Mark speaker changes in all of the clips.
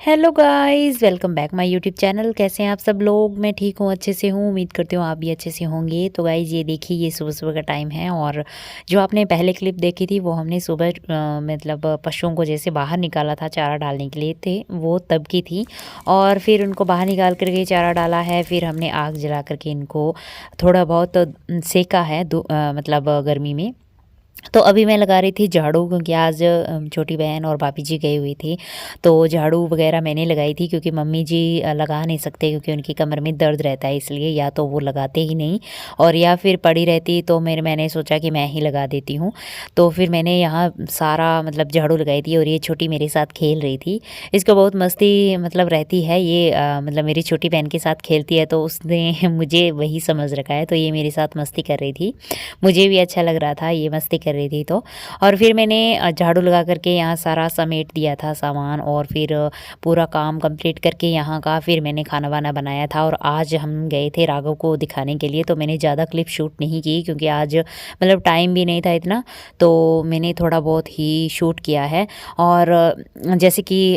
Speaker 1: Hello guys, welcome back my YouTube channel. कैसे हैं आप सब लोग? मैं ठीक हूँ, अच्छे से हूँ। उम्मीद करती हूँ आप भी अच्छे से होंगे। तो गाइस ये देखिए, ये सुबह सुबह का टाइम है और जो आपने पहले क्लिप देखी थी वो हमने सुबह मतलब पशुओं को जैसे बाहर निकाला था चारा डालने के लिए थे, वो तब की थी। और फिर उनको बाहर निकाल करके चारा डाला है, फिर हमने आग जला करके इनको थोड़ा बहुत सेका है मतलब गर्मी में। तो अभी मैं लगा रही थी झाड़ू, क्योंकि आज छोटी बहन और भाभी जी गई हुई थी। तो झाड़ू वगैरह मैंने लगाई थी, क्योंकि मम्मी जी लगा नहीं सकते, क्योंकि उनकी कमर में दर्द रहता है, इसलिए या तो वो लगाते ही नहीं और या फिर पड़ी रहती। तो मैंने सोचा कि मैं ही लगा देती हूँ। तो फिर मैंने यहाँ सारा मतलब झाड़ू लगाई थी और ये छोटी मेरे साथ खेल रही थी। इसको बहुत मस्ती मतलब रहती है, ये मतलब मेरी छोटी बहन के साथ खेलती है, तो उसने मुझे वही समझ रखा है। तो ये मेरे साथ मस्ती कर रही थी, मुझे भी अच्छा लग रहा था ये मस्ती कर रही थी। तो और फिर मैंने झाड़ू लगा करके यहाँ सारा समेट दिया था सामान, और फिर पूरा काम कंप्लीट करके यहाँ का फिर मैंने खाना वाना बनाया था। और आज हम गए थे राघव को दिखाने के लिए, तो मैंने ज़्यादा क्लिप शूट नहीं की, क्योंकि आज मतलब टाइम भी नहीं था इतना। तो मैंने थोड़ा बहुत ही शूट किया है। और जैसे कि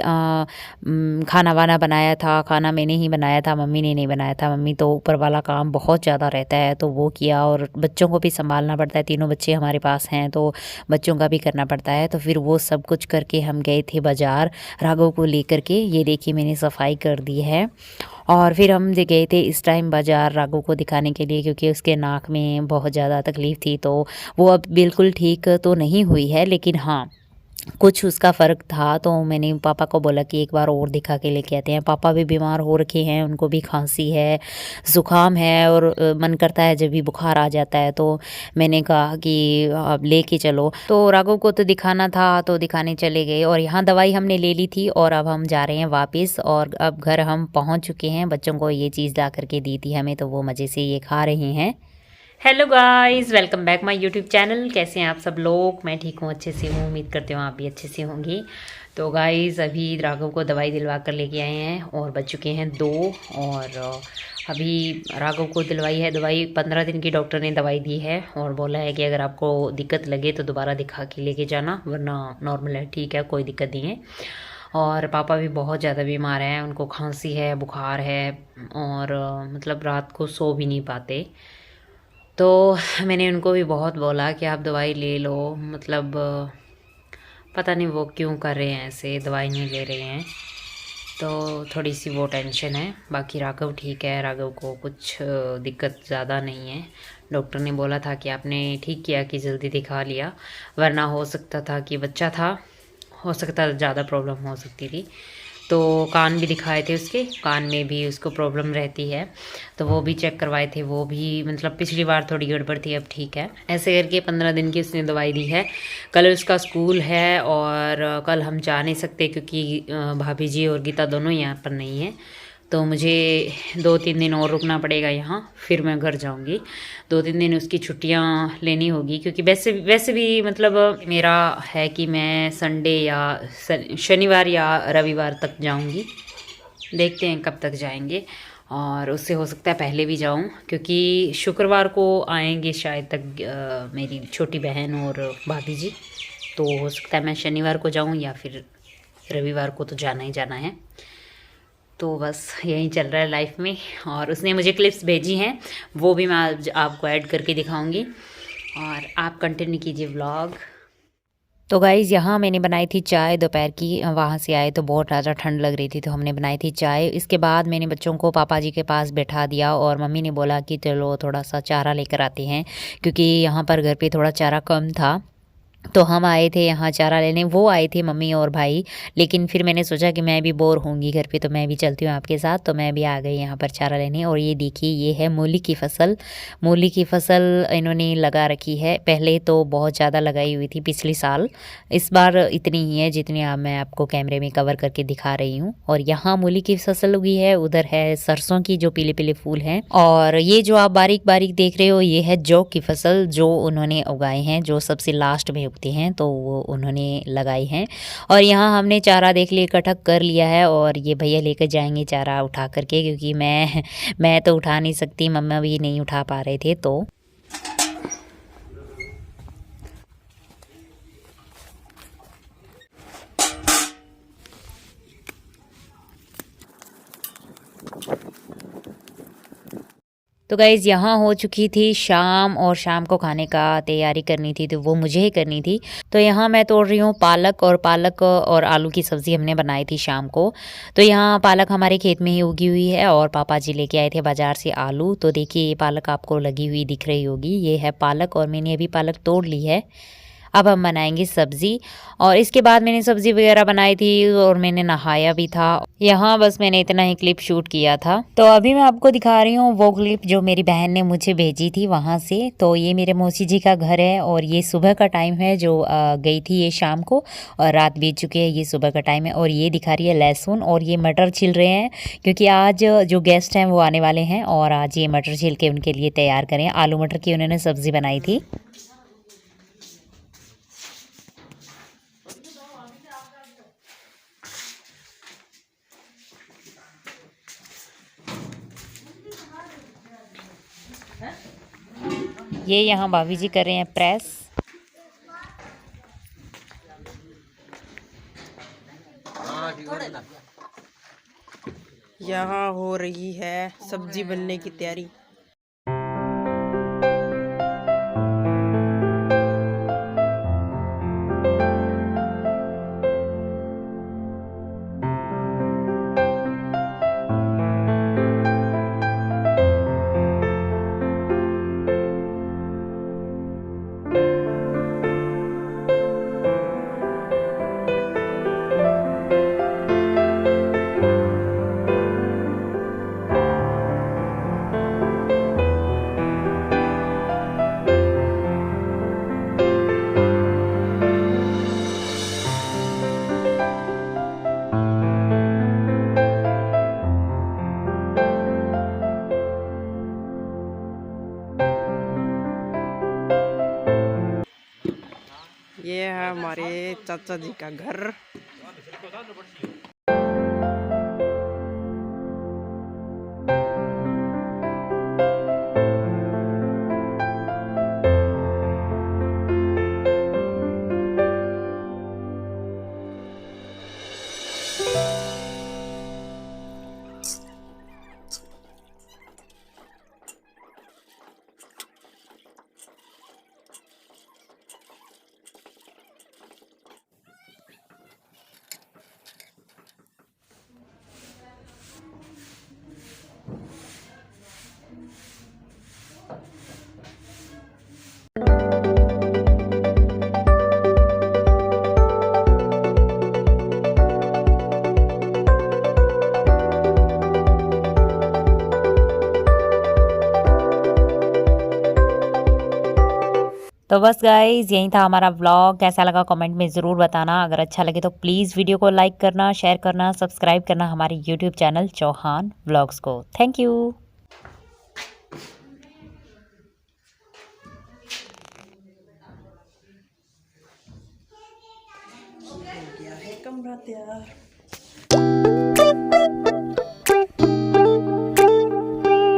Speaker 1: खाना वाना बनाया था, खाना मैंने ही बनाया था, मम्मी ने नहीं बनाया था। मम्मी तो ऊपर वाला काम बहुत ज़्यादा रहता है तो वो किया, और बच्चों को भी संभालना पड़ता है, तीनों बच्चे हमारे पास हैं तो बच्चों का भी करना पड़ता है। तो फिर वो सब कुछ करके हम गए थे बाज़ार राघव को लेकर के। ये देखिए मैंने सफाई कर दी है। और फिर हम गए थे इस टाइम बाज़ार राघव को दिखाने के लिए, क्योंकि उसके नाक में बहुत ज़्यादा तकलीफ़ थी। तो वो अब बिल्कुल ठीक तो नहीं हुई है, लेकिन हाँ कुछ उसका फ़र्क था। तो मैंने पापा को बोला कि एक बार और दिखा के लेके आते हैं। पापा भी बीमार हो रखे हैं, उनको भी खांसी है, ज़ुकाम है, और मन करता है जब भी बुखार आ जाता है। तो मैंने कहा कि अब लेके चलो। तो राघव को तो दिखाना था तो दिखाने चले गए, और यहाँ दवाई हमने ले ली थी और अब हम जा रहे हैं वापस। और अब घर हम पहुँच चुके हैं। बच्चों को ये चीज़ ला करके दी थी हमें, तो वो मज़े से ये खा रहे हैं। Hello guys, welcome back my YouTube channel. कैसे हैं आप सब लोग? मैं ठीक हूँ, अच्छे से हूँ। उम्मीद करती हूँ आप भी अच्छे से होंगे। तो गाइस अभी राघव को दवाई दिलवा कर लेके आए हैं और बज चुके हैं 2। और अभी राघव को दिलवाई है दवाई, 15 दिन की डॉक्टर ने दवाई दी है, और बोला है कि अगर आपको दिक्कत लगे तो दोबारा दिखा के लेके जाना, वरना नॉर्मल है, ठीक है, कोई दिक्कत नहीं है। और पापा भी बहुत ज़्यादा बीमार हैं, उनको खांसी है, बुखार है, और मतलब रात को सो भी नहीं पाते। तो मैंने उनको भी बहुत बोला कि आप दवाई ले लो, मतलब पता नहीं वो क्यों कर रहे हैं ऐसे, दवाई नहीं ले रहे हैं। तो थोड़ी सी वो टेंशन है। बाकी राघव ठीक है, राघव को कुछ दिक्कत ज़्यादा नहीं है। डॉक्टर ने बोला था कि आपने ठीक किया कि जल्दी दिखा लिया, वरना हो सकता था कि बच्चा था, हो सकता ज़्यादा प्रॉब्लम हो सकती थी। तो कान भी दिखाए थे, उसके कान में भी उसको प्रॉब्लम रहती है, तो वो भी चेक करवाए थे। वो भी मतलब पिछली बार थोड़ी गड़बड़ थी, अब ठीक है। ऐसे करके 15 दिन की उसने दवाई दी है। कल उसका स्कूल है और कल हम जा नहीं सकते, क्योंकि भाभी जी और गीता दोनों यहाँ पर नहीं है। तो मुझे 2-3 दिन और रुकना पड़ेगा यहाँ, फिर मैं घर जाऊँगी। 2-3 दिन उसकी छुट्टियाँ लेनी होगी, क्योंकि वैसे वैसे भी मतलब मेरा है कि मैं संडे या शनिवार या रविवार तक जाऊँगी। देखते हैं कब तक जाएंगे, और उससे हो सकता है पहले भी जाऊं, क्योंकि शुक्रवार को आएंगे शायद तक मेरी छोटी बहन और भाभी जी। तो हो सकता है मैं शनिवार को जाऊं या फिर रविवार को, तो जाना ही जाना है। तो बस यही चल रहा है लाइफ में। और उसने मुझे क्लिप्स भेजी हैं, वो भी मैं आज आपको ऐड करके दिखाऊंगी, और आप कंटिन्यू कीजिए व्लॉग। तो गाइज़ यहाँ मैंने बनाई थी चाय दोपहर की। वहाँ से आए तो बहुत ज़्यादा ठंड लग रही थी, तो हमने बनाई थी चाय। इसके बाद मैंने बच्चों को पापा जी के पास बैठा दिया, और मम्मी ने बोला कि चलो थोड़ा सा चारा लेकर आते हैं, क्योंकि यहाँ पर घर पे थोड़ा चारा कम था। तो हम आए थे यहाँ चारा लेने, वो आए थे मम्मी और भाई। लेकिन फिर मैंने सोचा कि मैं भी बोर होंगी घर पे, तो मैं भी चलती हूँ आपके साथ। तो मैं भी आ गई यहाँ पर चारा लेने। और ये देखिए, ये है मूली की फसल। मूली की फसल इन्होंने लगा रखी है, पहले तो बहुत ज़्यादा लगाई हुई थी पिछले साल। इस बार इतनी ही है जितनी मैं आपको कैमरे में कवर करके दिखा रही हूँ। और यहाँ मूली की फसल उगी है, उधर है सरसों की जो पीले पीले फूल हैं। और ये जो आप बारीक बारीक देख रहे हो, ये है जौ की फसल, जो उन्होंने उगाए हैं, जो सबसे लास्ट में उगते हैं, तो वो उन्होंने लगाई हैं। और यहाँ हमने चारा देख लिया, इकट्ठा कर लिया है, और ये भैया लेकर जाएंगे चारा उठा करके, क्योंकि मैं तो उठा नहीं सकती, मम्मा भी नहीं उठा पा रहे थे। तो तो गाइज़ यहाँ हो चुकी थी शाम और शाम को खाने का तैयारी करनी थी तो वो मुझे ही करनी थी। तो यहाँ मैं तोड़ रही हूँ पालक और आलू की सब्ज़ी हमने बनाई थी शाम को। तो यहाँ पालक हमारे खेत में ही उगी हुई है और पापा जी लेके आए थे बाज़ार से आलू। तो देखिए ये पालक आपको लगी हुई दिख रही होगी, ये है पालक और मैंने अभी पालक तोड़ ली है। अब हम बनाएंगे सब्ज़ी और इसके बाद मैंने सब्ज़ी वगैरह बनाई थी और मैंने नहाया भी था। यहाँ बस मैंने इतना ही क्लिप शूट किया था। तो अभी मैं आपको दिखा रही हूँ वो क्लिप जो मेरी बहन ने मुझे भेजी थी वहाँ से। तो ये मेरे मौसी जी का घर है और ये सुबह का टाइम है जो गई थी ये शाम को और रात बीत चुके हैं, ये सुबह का टाइम है। और ये दिखा रही है लहसुन और ये मटर छिल रहे हैं क्योंकि आज जो गेस्ट हैं वो आने वाले हैं और आज ये मटर छिल के उनके लिए तैयार करें। आलू मटर की उन्होंने सब्ज़ी बनाई थी। ये यहाँ भाभी जी कर रहे हैं प्रेस।
Speaker 2: यहाँ हो रही है सब्जी बनने की तैयारी। ये है हमारे चाचा जी का घर।
Speaker 1: तो बस गाइज यही था हमारा व्लॉग। कैसा लगा कमेंट में ज़रूर बताना। अगर अच्छा लगे तो प्लीज़ वीडियो को लाइक करना, शेयर करना, सब्सक्राइब करना हमारे यूट्यूब चैनल चौहान व्लॉग्स को। Thank you.
Speaker 2: हो गया है कमरा तैयार।